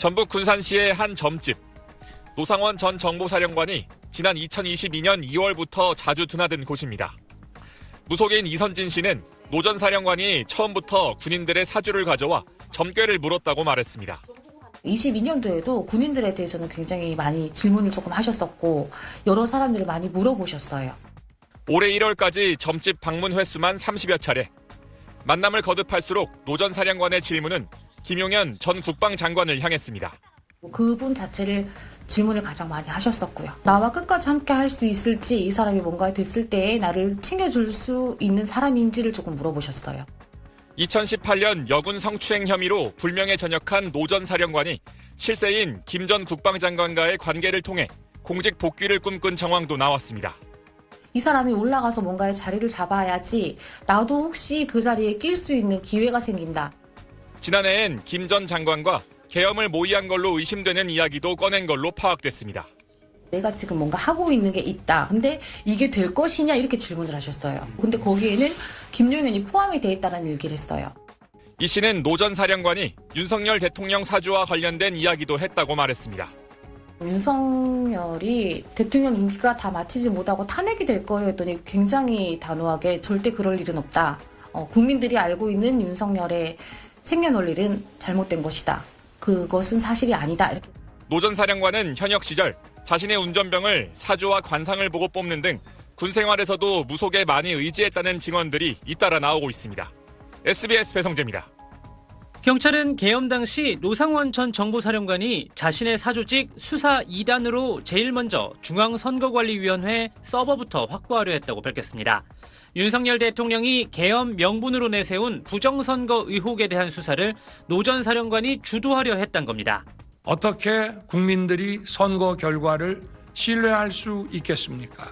전북 군산시의 한 점집. 노상원 전 정보사령관이 지난 2022년 2월부터 자주 드나든 곳입니다. 무속인 이선진 씨는 노 전 사령관이 처음부터 군인들의 사주를 가져와 점괘를 물었다고 말했습니다. 22년도에도 군인들에 대해서는 굉장히 많이 질문을 조금 하셨었고 여러 사람들을 많이 물어보셨어요. 올해 1월까지 점집 방문 횟수만 30여 차례. 만남을 거듭할수록 노 전 사령관의 질문은 김용현 전 국방장관을 향했습니다. 그분 자체를 질문을 가장 많이 하셨었고요. 나와 끝까지 함께 할 수 있을지, 이 사람이 뭔가 됐을 때 나를 챙겨줄 수 있는 사람인지를 조금 물어보셨어요. 2018년 여군 성추행 혐의로 불명예 전역한 노 전 사령관이 실세인 김 전 국방장관과의 관계를 통해 공직 복귀를 꿈꾼 정황도 나왔습니다. 이 사람이 올라가서 뭔가의 자리를 잡아야지 나도 혹시 그 자리에 낄 수 있는 기회가 생긴다. 지난해엔 김 전 장관과 계엄을 모의한 걸로 의심되는 이야기도 꺼낸 걸로 파악됐습니다. 내가 지금 뭔가 하고 있는 게 있다. 근데 이게 될 것이냐 이렇게 질문을 하셨어요. 근데 거기에는 김용현이 포함이 돼 있다는 얘기를 했어요. 이 씨는 노 전 사령관이 윤석열 대통령 사주와 관련된 이야기도 했다고 말했습니다. 윤석열이 대통령 임기가 다 마치지 못하고 탄핵이 될 거예요 했더니 굉장히 단호하게 절대 그럴 일은 없다. 국민들이 알고 있는 윤석열의 생년월일은 잘못된 것이다. 그것은 사실이 아니다. 이렇게. 노 전 사령관은 현역 시절 자신의 운전병을 사주와 관상을 보고 뽑는 등 군 생활에서도 무속에 많이 의지했다는 증언들이 잇따라 나오고 있습니다. SBS 배성재입니다. 경찰은 계엄 당시 노상원 전 정보사령관이 자신의 사조직 수사 2단으로 제일 먼저 중앙선거관리위원회 서버부터 확보하려 했다고 밝혔습니다. 윤석열 대통령이 계엄 명분으로 내세운 부정선거 의혹에 대한 수사를 노 전 사령관이 주도하려 했던 겁니다. 어떻게 국민들이 선거 결과를 신뢰할 수 있겠습니까?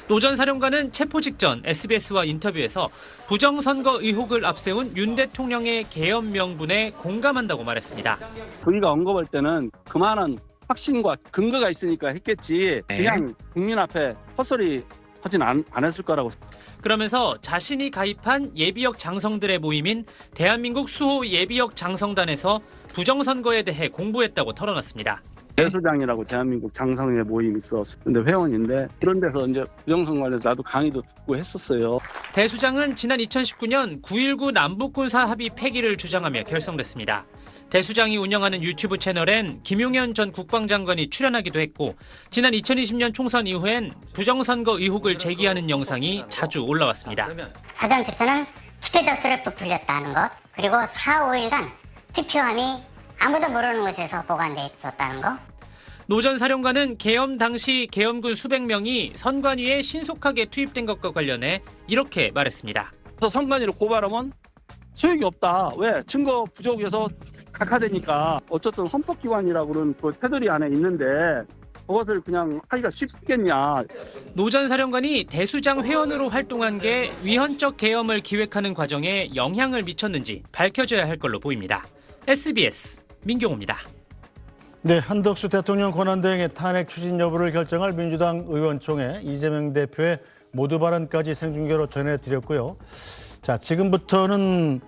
노 전 사령관은 체포 직전 SBS와 인터뷰에서 부정선거 의혹을 앞세운 윤 대통령의 계엄 명분에 공감한다고 말했습니다. 저희가 언급할 때는 그만한 확신과 근거가 있으니까 했겠지 그냥 국민 앞에 헛소리 하진 않았을 거라고. 그러면서 자신이 가입한 예비역 장성들의 모임인 대한민국 수호 예비역 장성단에서 부정선거에 대해 공부했다고 털어놨습니다. 대수장이라고 대한민국 장성의 모임이 있었어. 근데 회원인데 그런 데서 이제 부정선거 관련해서 나도 강의도 듣고 했었어요. 대수장은 지난 2019년 9.19 남북군사 합의 폐기를 주장하며 결성됐습니다. 대수장이 운영하는 유튜브 채널엔 김용현 전 국방장관이 출연하기도 했고 지난 2020년 총선 이후엔 부정선거 의혹을 제기하는 영상이 자주 올라왔습니다. 사전투표는 투표자 수를 부풀렸다는 것, 그리고 4, 5일간 투표함이 아무도 모르는 곳에서 보관돼 있었다는 거. 노 전 사령관은 계엄 당시 계엄군 수백 명이 선관위에 신속하게 투입된 것과 관련해 이렇게 말했습니다. 그래서 선관위를 고발하면 소용이 없다. 왜? 증거 부족해서 각하되니까. 어쨌든 헌법기관이라고 그런 그 테두리 안에 있는데 그것을 그냥 하기가 쉽겠냐. 노 전 사령관이 대수장 회원으로 활동한 게 위헌적 계엄을 기획하는 과정에 영향을 미쳤는지 밝혀져야 할 걸로 보입니다. SBS 민경호입니다. 네, 한덕수 대통령 권한대행의 탄핵 추진 여부를 결정할 민주당 의원총회 이재명 대표의 모두 발언까지 생중계로 전해드렸고요. 자, 지금부터는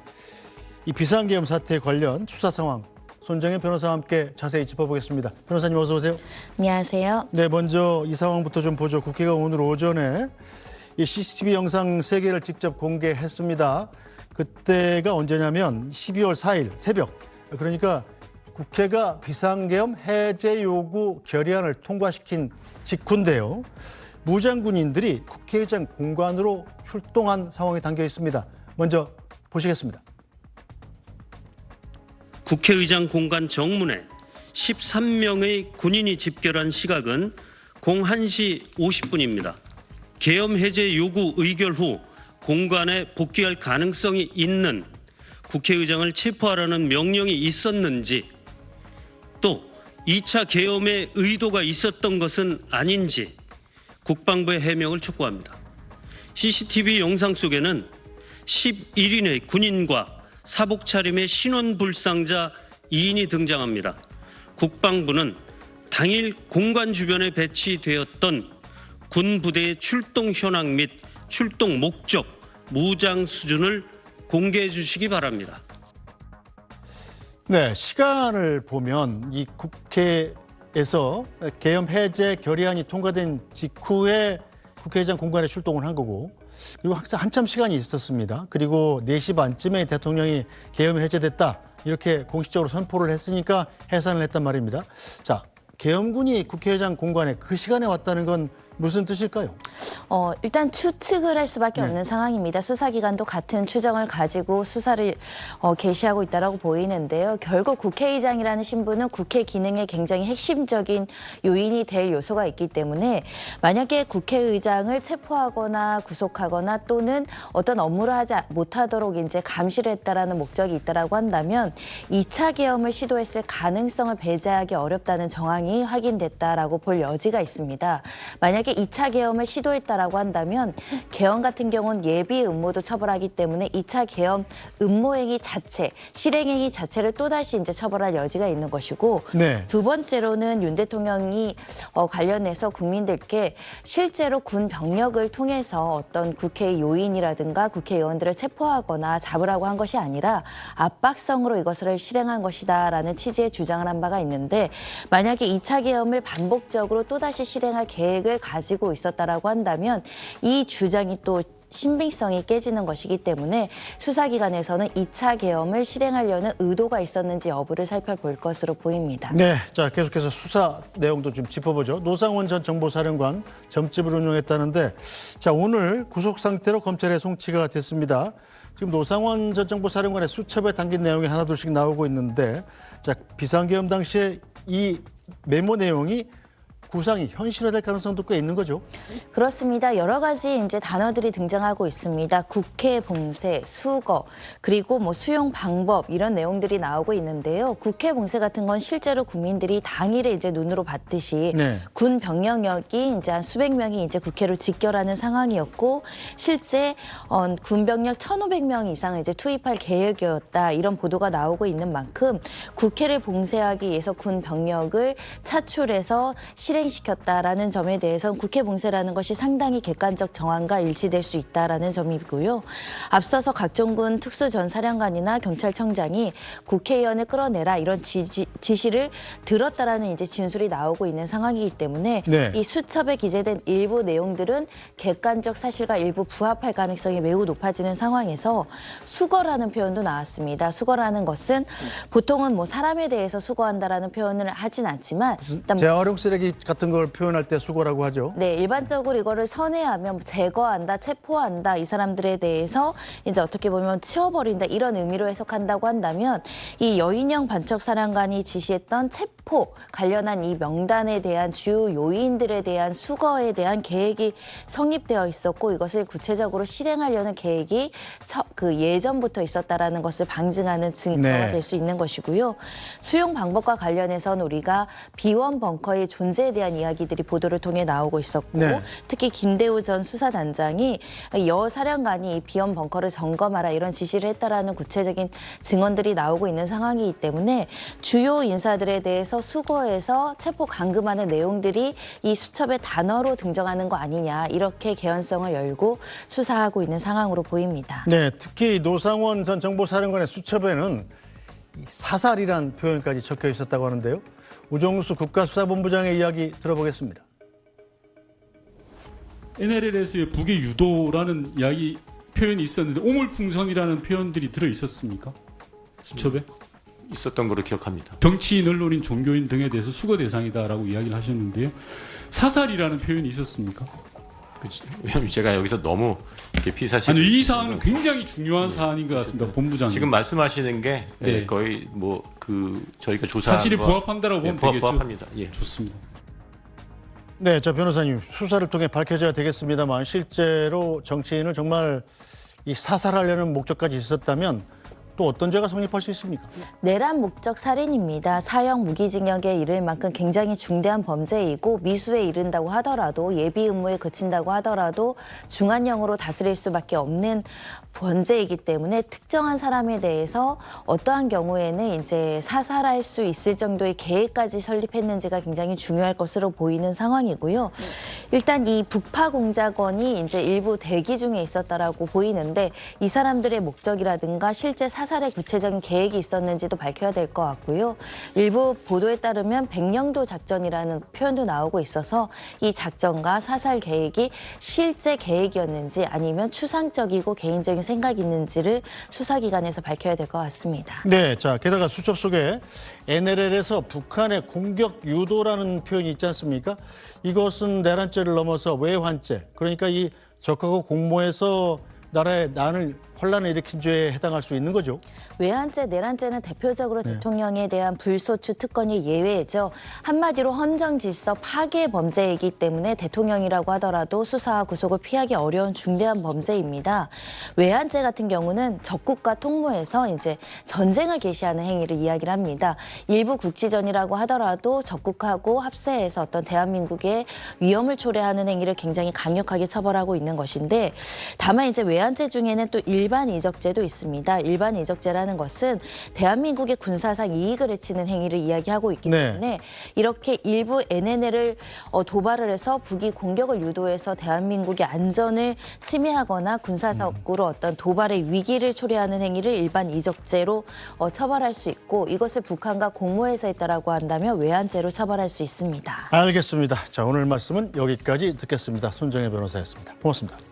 이 비상계엄 사태 관련 수사 상황 손정혜 변호사와 함께 자세히 짚어보겠습니다. 변호사님 어서 오세요. 안녕하세요. 네, 먼저 이 상황부터 좀 보죠. 국회가 오늘 오전에 이 CCTV 영상 3개를 직접 공개했습니다. 그때가 언제냐면 12월 4일 새벽. 그러니까 국회가 비상계엄 해제 요구 결의안을 통과시킨 직후인데요. 무장군인들이 국회의장 공관으로 출동한 상황이 담겨 있습니다. 먼저 보시겠습니다. 국회의장 공간 정문에 13명의 군인이 집결한 시각은 01시 50분입니다. 계엄 해제 요구 의결 후 공관에 복귀할 가능성이 있는 국회의장을 체포하라는 명령이 있었는지, 또 2차 계엄의 의도가 있었던 것은 아닌지 국방부의 해명을 촉구합니다. CCTV 영상 속에는 11인의 군인과 사복 차림의 신원 불상자 2인이 등장합니다. 국방부는 당일 공관 주변에 배치되었던 군 부대의 출동 현황 및 출동 목적, 무장 수준을 공개해 주시기 바랍니다. 네, 시간을 보면 이 국회에서 계엄 해제 결의안이 통과된 직후에 국회의장 공관에 출동을 한 거고, 그리고 항상 한참 시간이 있었습니다. 그리고 4시 반쯤에 대통령이 계엄 해제됐다 이렇게 공식적으로 선포를 했으니까 해산을 했단 말입니다. 자, 계엄군이 국회의장 공관에 그 시간에 왔다는 건 무슨 뜻일까요? 일단 추측을 할 수밖에 네. 없는 상황입니다. 수사기관도 같은 추정을 가지고 수사를 개시하고 있다라고 보이는데요. 결국 국회의장이라는 신분은 국회 기능에 굉장히 핵심적인 요인이 될 요소가 있기 때문에 만약에 국회의장을 체포하거나 구속하거나 또는 어떤 업무를 하지 못하도록 이제 감시를 했다라는 목적이 있다라고 한다면 2차 계엄을 시도했을 가능성을 배제하기 어렵다는 정황이 확인됐다라고 볼 여지가 있습니다. 만약에 2차 계엄을 시도했다라고 한다면 계엄 같은 경우는 예비 음모도 처벌하기 때문에 2차 계엄 음모행위 자체, 실행행위 자체를 또다시 이제 처벌할 여지가 있는 것이고 네. 두 번째로는 윤 대통령이 관련해서 국민들께 실제로 군 병력을 통해서 어떤 국회 요인이라든가 국회의원들을 체포하거나 잡으라고 한 것이 아니라 압박성으로 이것을 실행한 것이다라는 취지의 주장을 한 바가 있는데 만약에 2차 계엄을 반복적으로 또다시 실행할 계획을 가지고 있었다라고 한다면 이 주장이 또 신빙성이 깨지는 것이기 때문에 수사기관에서는 2차 계엄을 실행하려는 의도가 있었는지 여부를 살펴볼 것으로 보입니다. 네, 자 계속해서 수사 내용도 좀 짚어보죠. 노상원 전 정보사령관 점집을 운영했다는데, 자 오늘 구속 상태로 검찰에 송치가 됐습니다. 지금 노상원 전 정보사령관의 수첩에 담긴 내용이 하나둘씩 나오고 있는데, 자 비상계엄 당시에 이 메모 내용이 구상이 현실화될 가능성도 꽤 있는 거죠. 그렇습니다. 여러 가지 이제 단어들이 등장하고 있습니다. 국회 봉쇄, 수거, 그리고 뭐 수용 방법 이런 내용들이 나오고 있는데요. 국회 봉쇄 같은 건 실제로 국민들이 당일에 이제 눈으로 봤듯이 네. 군 병력이 이제 한 수백 명이 이제 국회로 직결하는 상황이었고 실제 군 병력 1,500명 이상을 이제 투입할 계획이었다 이런 보도가 나오고 있는 만큼 국회를 봉쇄하기 위해서 군 병력을 차출해서 실행시켰다라는 점에 대해서는 국회 봉쇄라는 것이 상당히 객관적 정황과 일치될 수 있다라는 점이고요. 앞서서 각종군 특수전사령관이나 경찰청장이 국회의원을 끌어내라 이런 지시를 들었다라는 이제 진술이 나오고 있는 상황이기 때문에 네. 이 수첩에 기재된 일부 내용들은 객관적 사실과 일부 부합할 가능성이 매우 높아지는 상황에서 수거라는 표현도 나왔습니다. 수거라는 것은 보통은 뭐 사람에 대해서 수거한다라는 표현을 하진 않지만 일단 재활용 쓰레기 같은 걸 표현할 때 수거라고 하죠. 네, 일반적으로 이거를 선회하면 제거한다, 체포한다, 이 사람들에 대해서 이제 어떻게 보면 치워버린다 이런 의미로 해석한다고 한다면 이 여인영 반척사령관이 지시했던 체포 관련한 이 명단에 대한 주요 요인들에 대한 수거에 대한 계획이 성립되어 있었고 이것을 구체적으로 실행하려는 계획이 그 예전부터 있었다라는 것을 방증하는 증거가 네. 될 수 있는 것이고요. 수용 방법과 관련해서는 우리가 비원 벙커의 존재에 대한 이야기들이 보도를 통해 나오고 있었고 네. 특히 김대우 전 수사단장이 여 사령관이 이 비원 벙커를 점검하라 이런 지시를 했다라는 구체적인 증언들이 나오고 있는 상황이기 때문에 주요 인사들에 대해서 수거해서 체포 감금하는 내용들이 이 수첩의 단어로 등장하는 거 아니냐 이렇게 개연성을 열고 수사하고 있는 상황으로 보입니다. 네, 특히 노상원 전 정보사령관의 수첩에는 이 사살이란 표현까지 적혀 있었다고 하는데요. 우정수 국가수사본부장의 이야기 들어보겠습니다. NLL에서의 북의 유도라는 이야기 표현이 있었는데 오물풍성이라는 표현들이 들어 있었습니까? 수첩에? 있었던 걸로 기억합니다. 정치인, 언론인, 종교인 등에 대해서 수거 대상이다라고 이야기를 하셨는데요. 사살이라는 표현이 있었습니까? 왜냐하면 제가 여기서 너무 피사실 아니 이 사안은 굉장히 중요한 사안인 것 같습니다. 본부장님. 지금 말씀하시는 게 네. 거의 뭐 저희가 조사한 사실에 거- 부합한다라고 보면 되겠죠. 부합합니다. 예. 좋습니다. 네, 저 변호사님 수사를 통해 밝혀져야 되겠습니다만 실제로 정치인을 정말 이 사살하려는 목적까지 있었다면 또 어떤 죄가 성립할 수 있습니까? 내란 목적 살인입니다. 사형 무기징역에 이를 만큼 굉장히 중대한 범죄이고 미수에 이른다고 하더라도 예비 음모에 그친다고 하더라도 중한형으로 다스릴 수밖에 없는 범죄이기 때문에 특정한 사람에 대해서 어떠한 경우에는 이제 사살할 수 있을 정도의 계획까지 설립했는지가 굉장히 중요할 것으로 보이는 상황이고요. 일단 이 북파 공작원이 이제 일부 대기 중에 있었다라고 보이는데 이 사람들의 목적이라든가 실제 사살의 구체적인 계획이 있었는지도 밝혀야 될 것 같고요. 일부 보도에 따르면 백령도 작전이라는 표현도 나오고 있어서 이 작전과 사살 계획이 실제 계획이었는지 아니면 추상적이고 개인적인 생각이 있는지를 수사기관에서 밝혀야 될 것 같습니다. 네, 자 게다가 수첩 속에 NLL에서 북한의 공격 유도라는 표현이 있지 않습니까? 이것은 내란죄를 넘어서 외환죄, 그러니까 이 적하고 공모해서 나라의 난을 혼란을 일으킨 죄에 해당할 수 있는 거죠. 외환죄, 내란죄는 대표적으로 대통령에 대한 불소추 특권이 예외죠. 한마디로 헌정 질서 파괴 범죄이기 때문에 대통령이라고 하더라도 수사와 구속을 피하기 어려운 중대한 범죄입니다. 외환죄 같은 경우는 적국과 통모해서 이제 전쟁을 개시하는 행위를 이야기를 합니다. 일부 국지전이라고 하더라도 적국하고 합세해서 어떤 대한민국의 위험을 초래하는 행위를 굉장히 강력하게 처벌하고 있는 것인데, 다만 이제 외환죄 중에는 또 일반 이적죄도 있습니다. 일반 이적죄라는 것은 대한민국의 군사상 이익을 해치는 행위를 이야기하고 있기 때문에 이렇게 일부 NNL을 도발을 해서 북이 공격을 유도해서 대한민국의 안전을 침해하거나 군사적으로 어떤 도발의 위기를 초래하는 행위를 일반 이적죄로 처벌할 수 있고, 이것을 북한과 공모해서 했다라고 한다면 외환죄로 처벌할 수 있습니다. 알겠습니다. 자, 오늘 말씀은 여기까지 듣겠습니다. 손정혜 변호사였습니다. 고맙습니다.